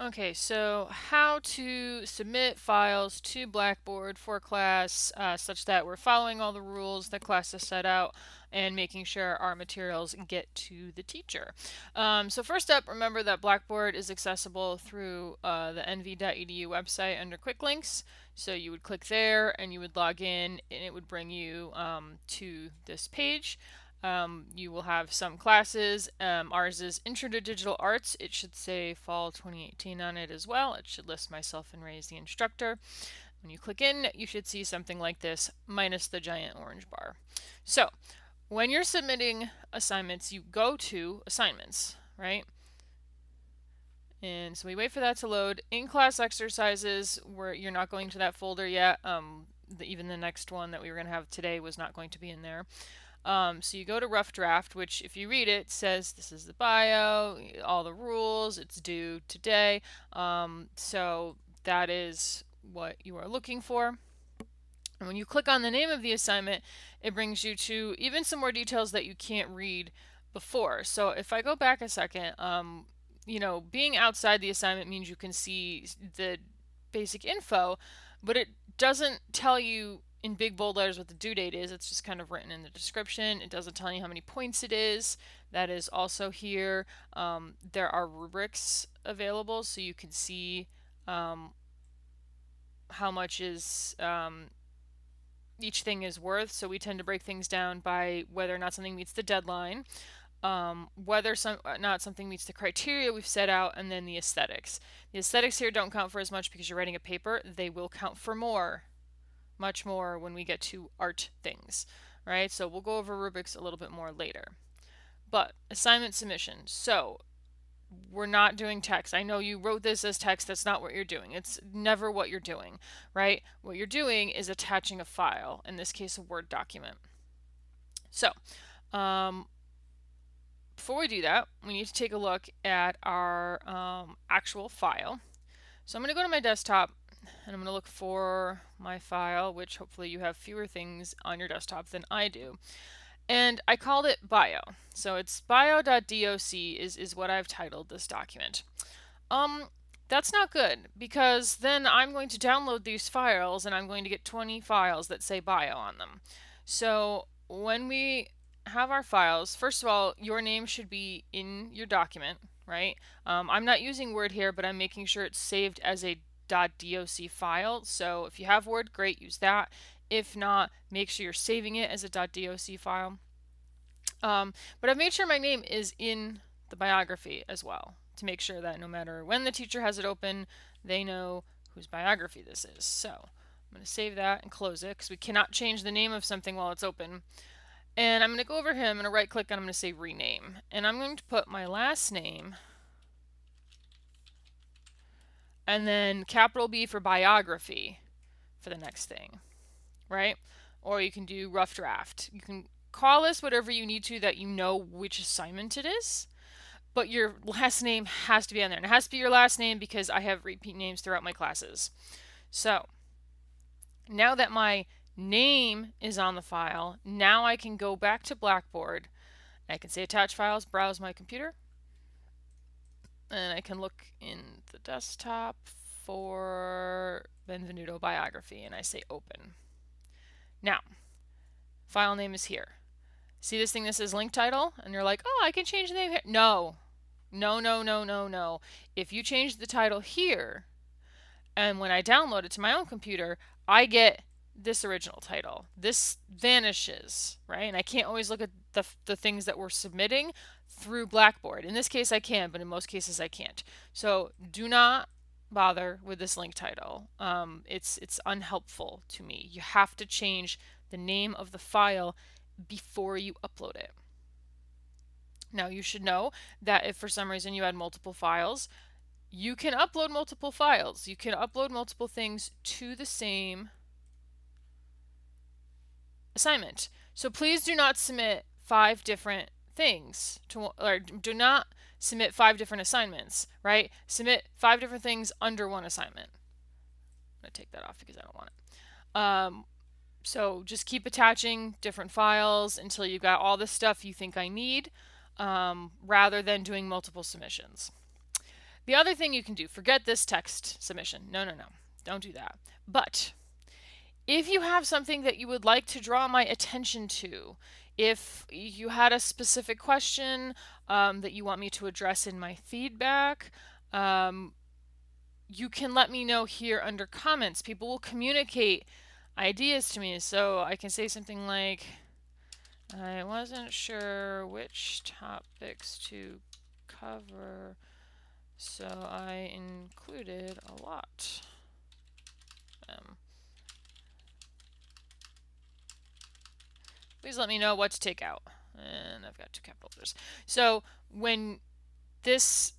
Okay, so how to submit files to Blackboard for class such that we're following all the rules that class has set out and making sure our materials get to the teacher. So first up, remember that Blackboard is accessible through the nv.edu website under quick links. So you would click there and you would log in and it would bring you to this page. You will have some classes. Ours is Intro to Digital Arts. It should say Fall 2018 on it as well. It should list myself and Ray as the instructor. When you click in, you should see something like this, minus the giant orange bar. So, when you're submitting assignments, you go to Assignments, right? And so we wait for that to load. In-class exercises, where you're not going to that folder yet. Even the next one that we were going to have today was not going to be in there. So you go to rough draft, which if you read it says this is the bio, all the rules, it's due today. So that is what you are looking for. And when you click on the name of the assignment, it brings you to even some more details that you can't read before. So if I go back a second, being outside the assignment means you can see the basic info, but it doesn't tell you in big bold letters what the due date is. It's just kind of written in the description. It doesn't tell you how many points it is. That is also here. There are rubrics available, so you can see how much is each thing is worth. So we tend to break things down by whether or not something meets the deadline, whether not something meets the criteria we've set out, and then the aesthetics. The aesthetics here don't count for as much because you're writing a paper. They will count for more, much more, when we get to art things, right? So we'll go over rubrics a little bit more later. But assignment submission. So we're not doing text. I know you wrote this as text. That's not what you're doing. It's never what you're doing, right? What you're doing is attaching a file, in this case, a Word document. So, before we do that, we need to take a look at our actual file. So I'm going to go to my desktop and I'm going to look for my file, which hopefully you have fewer things on your desktop than I do. And I called it bio. So it's bio.doc is what I've titled this document. That's not good because then I'm going to download these files and I'm going to get 20 files that say bio on them. So when we have our files, first of all, your name should be in your document, right? I'm not using Word here, but I'm making sure it's saved as a .doc file. So if you have Word, great, use that. If not, make sure you're saving it as a .doc file. But I've made sure my name is in the biography as well to make sure that no matter when the teacher has it open, they know whose biography this is. So I'm going to save that and close it because we cannot change the name of something while it's open. And I'm going to go over here, I'm going to right click and I'm going to say rename. And I'm going to put my last name and then capital B for biography for the next thing, right? Or you can do rough draft. You can call this whatever you need to that you know which assignment it is, but your last name has to be on there. And it has to be your last name because I have repeat names throughout my classes. So now that my name is on the file, now I can go back to Blackboard. I can say attach files, browse my computer, and I can look in the desktop for Benvenuto biography and I say open. Now, file name is here. See this thing that says link title? And you're like, oh, I can change the name here. No. No, no, no, no, no. If you change the title here, and when I download it to my own computer, I get this original title. This vanishes, right? And I can't always look at the things that we're submitting through Blackboard. In this case, I can, but in most cases, I can't. So do not bother with this link title. It's unhelpful to me. You have to change the name of the file before you upload it. Now you should know that if for some reason you had multiple files, you can upload multiple files. You can upload multiple things to the same assignment. So please do not submit 5 different things or do not submit 5 different assignments, right? Submit 5 different things under one assignment. I'm going to take that off because I don't want it. So just keep attaching different files until you've got all the stuff you think I need, rather than doing multiple submissions. The other thing you can do, forget this text submission. No, no, no. Don't do that. But if you have something that you would like to draw my attention to, if you had a specific question that you want me to address in my feedback, you can let me know here under comments. People will communicate ideas to me. So I can say something like, I wasn't sure which topics to cover, so I included a lot. Please let me know what to take out. And I've got 2 capital letters. So when this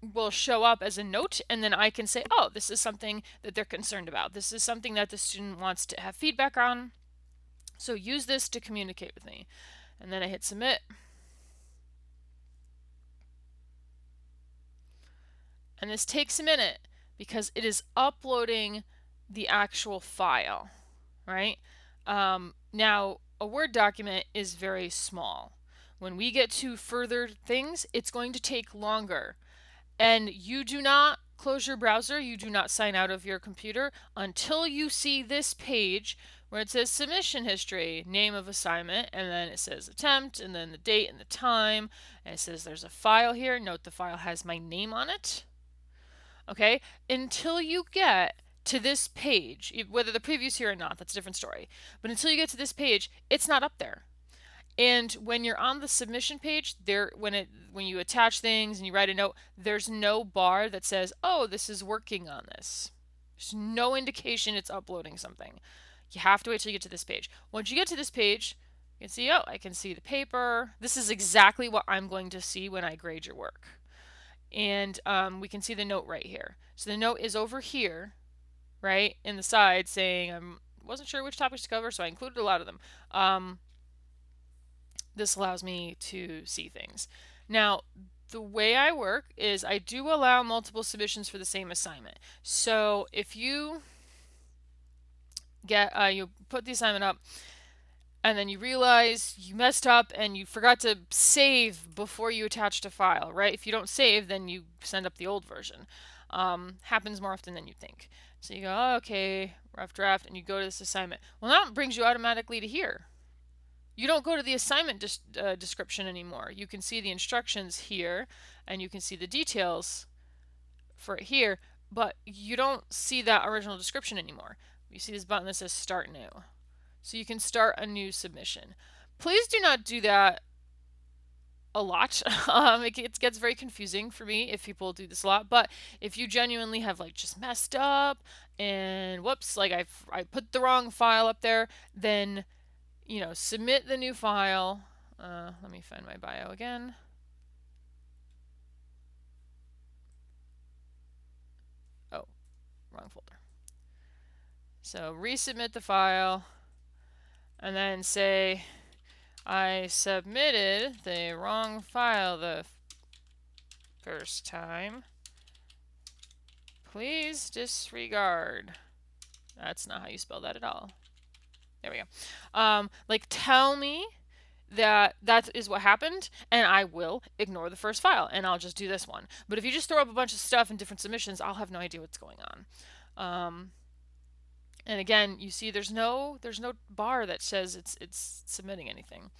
will show up as a note, and then I can say, oh, this is something that they're concerned about. This is something that the student wants to have feedback on. So use this to communicate with me. And then I hit submit. And this takes a minute because it is uploading the actual file, right? Now, a Word document is very small. When we get to further things, it's going to take longer. And you do not close your browser, you do not sign out of your computer until you see this page where it says submission history, name of assignment, and then it says attempt, and then the date and the time, and it says there's a file here. Note the file has my name on it. Okay, until you get to this page, whether the preview's here or not, that's a different story. But until you get to this page, it's not up there. And when you're on the submission page, when you attach things and you write a note, there's no bar that says, "Oh, this is working on this." There's no indication it's uploading something. You have to wait till you get to this page. Once you get to this page, you can see, oh, I can see the paper. This is exactly what I'm going to see when I grade your work. And we can see the note right here. So the note is over here, right, in the side saying I wasn't sure which topics to cover, so I included a lot of them. This allows me to see things. Now, the way I work is I do allow multiple submissions for the same assignment. So if you get you put the assignment up and then you realize you messed up and you forgot to save before you attached a file, right? If you don't save, then you send up the old version. Happens more often than you think. So you go, oh, okay, rough draft, and you go to this assignment. Well, now it brings you automatically to here. You don't go to the assignment description anymore. You can see the instructions here, and you can see the details for it here, but you don't see that original description anymore. You see this button that says Start New. So you can start a new submission. Please do not do that a lot. It gets very confusing for me if people do this a lot, but if you genuinely have like just messed up and whoops, like I put the wrong file up there, then submit the new file. Let me find my bio again. Oh, wrong folder. So resubmit the file and then say, I submitted the wrong file the first time. Please disregard. That's not how you spell that at all. There we go. Like, tell me that is what happened, and I will ignore the first file, and I'll just do this one. But if you just throw up a bunch of stuff in different submissions, I'll have no idea what's going on. And again, you see there's no bar that says it's submitting anything.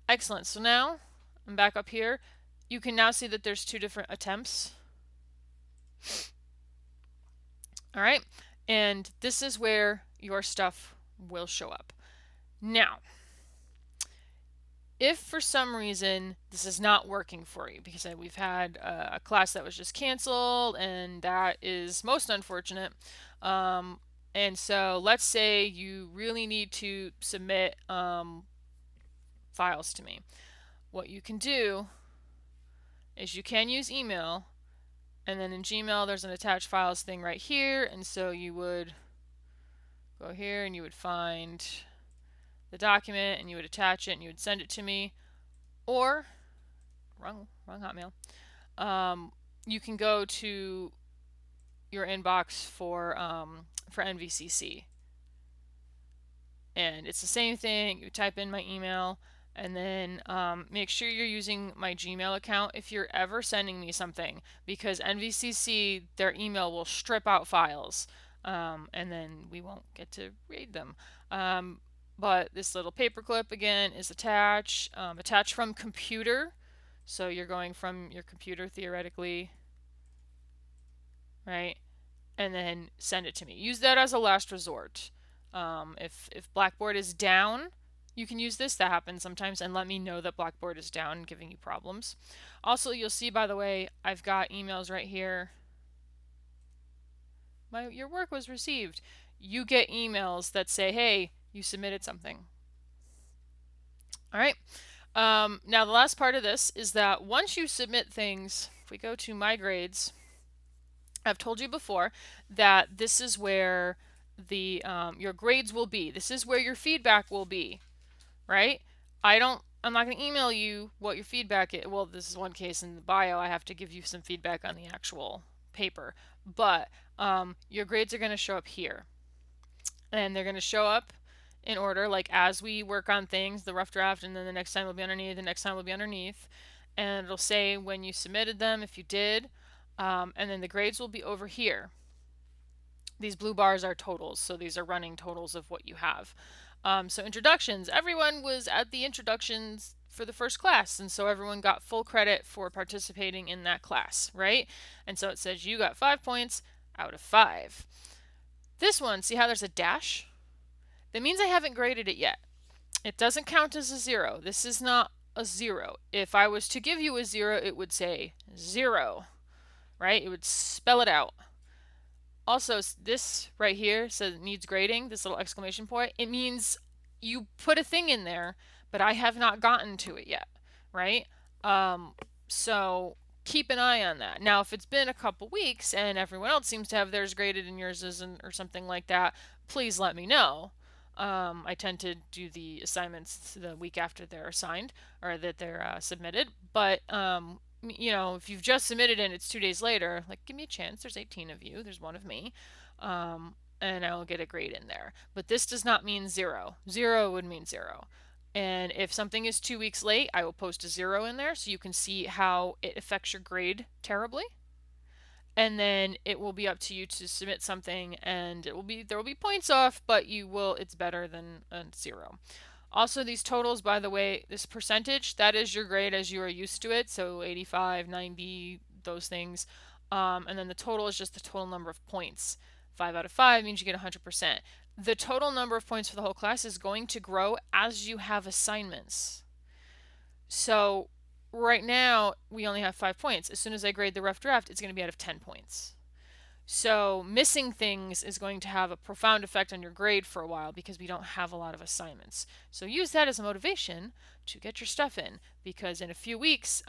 Excellent. So now I'm back up here. You can now see that there's 2 different attempts. All right, and this is where your stuff will show up. Now, if for some reason this is not working for you, because we've had a class that was just canceled, and that is most unfortunate. And so let's say you really need to submit files to me. What you can do is you can use email, and then in Gmail there's an attached files thing right here, and so you would go here and you would find the document and you would attach it and you would send it to me. Or wrong Hotmail. You can go to your inbox for NVCC, and it's the same thing. You type in my email And then make sure you're using my Gmail account if you're ever sending me something, because NVCC, their email will strip out files, and then we won't get to read them. But this little paperclip again is attached, attached from computer. So you're going from your computer theoretically, right? And then send it to me. Use that as a last resort. If Blackboard is down, you can use this. That happens sometimes, and let me know that Blackboard is down, giving you problems. Also, you'll see, by the way, I've got emails right here. Your work was received. You get emails that say, hey, you submitted something. All right. Now, the last part of this is that once you submit things, if we go to My Grades, I've told you before that this is where the your grades will be. This is where your feedback will be, right? I'm not going to email you what your feedback is. Well, this is one case in the bio. I have to give you some feedback on the actual paper. But your grades are going to show up here. And they're going to show up in order, like as we work on things, the rough draft, and then the next time will be underneath, the next time will be underneath. And it'll say when you submitted them, if you did. And then the grades will be over here. These blue bars are totals, so these are running totals of what you have. So introductions, everyone was at the introductions for the first class, and so everyone got full credit for participating in that class, right? And so it says you got 5 points out of 5. This one, see how there's a dash? That means I haven't graded it yet. It doesn't count as a 0. This is not a 0. If I was to give you a 0, it would say 0, right? It would spell it out. Also, this right here says it needs grading, this little exclamation point. It means you put a thing in there, but I have not gotten to it yet, right? So keep an eye on that. Now, if it's been a couple weeks and everyone else seems to have theirs graded and yours isn't, or something like that, please let me know. I tend to do the assignments the week after they're assigned, or that they're submitted. But you know, if you've just submitted and it's 2 days later, like, give me a chance. There's 18 of you. There's one of me. And I'll get a grade in there. But this does not mean 0. 0 would mean 0. And if something is 2 weeks late, I will post a 0 in there so you can see how it affects your grade terribly. And then it will be up to you to submit something, and there will be points off, but it's better than a 0. Also, these totals, by the way, this percentage, that is your grade as you are used to it. So 85, 90, those things. And then the total is just the total number of points. 5 out of 5 means you get 100%. The total number of points for the whole class is going to grow as you have assignments. So right now, we only have 5 points. As soon as I grade the rough draft, it's going to be out of 10 points. So missing things is going to have a profound effect on your grade for a while because we don't have a lot of assignments. So use that as a motivation to get your stuff in, because in a few weeks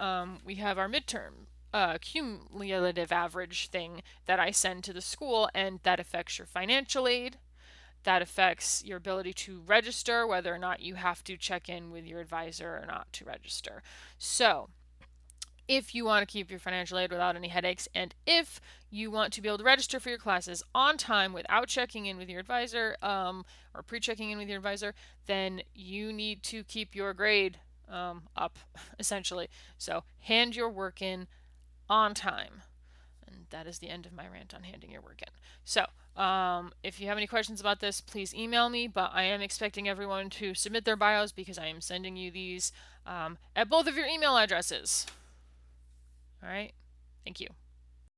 we have our midterm cumulative average thing that I send to the school, and that affects your financial aid. That affects your ability to register, whether or not you have to check in with your advisor or not to register. So if you want to keep your financial aid without any headaches, and if you want to be able to register for your classes on time without checking in with your advisor, or pre-checking in with your advisor, then you need to keep your grade up, essentially. So hand your work in on time. And that is the end of my rant on handing your work in. So if you have any questions about this, please email me, but I am expecting everyone to submit their bios because I am sending you these at both of your email addresses. All right. Thank you.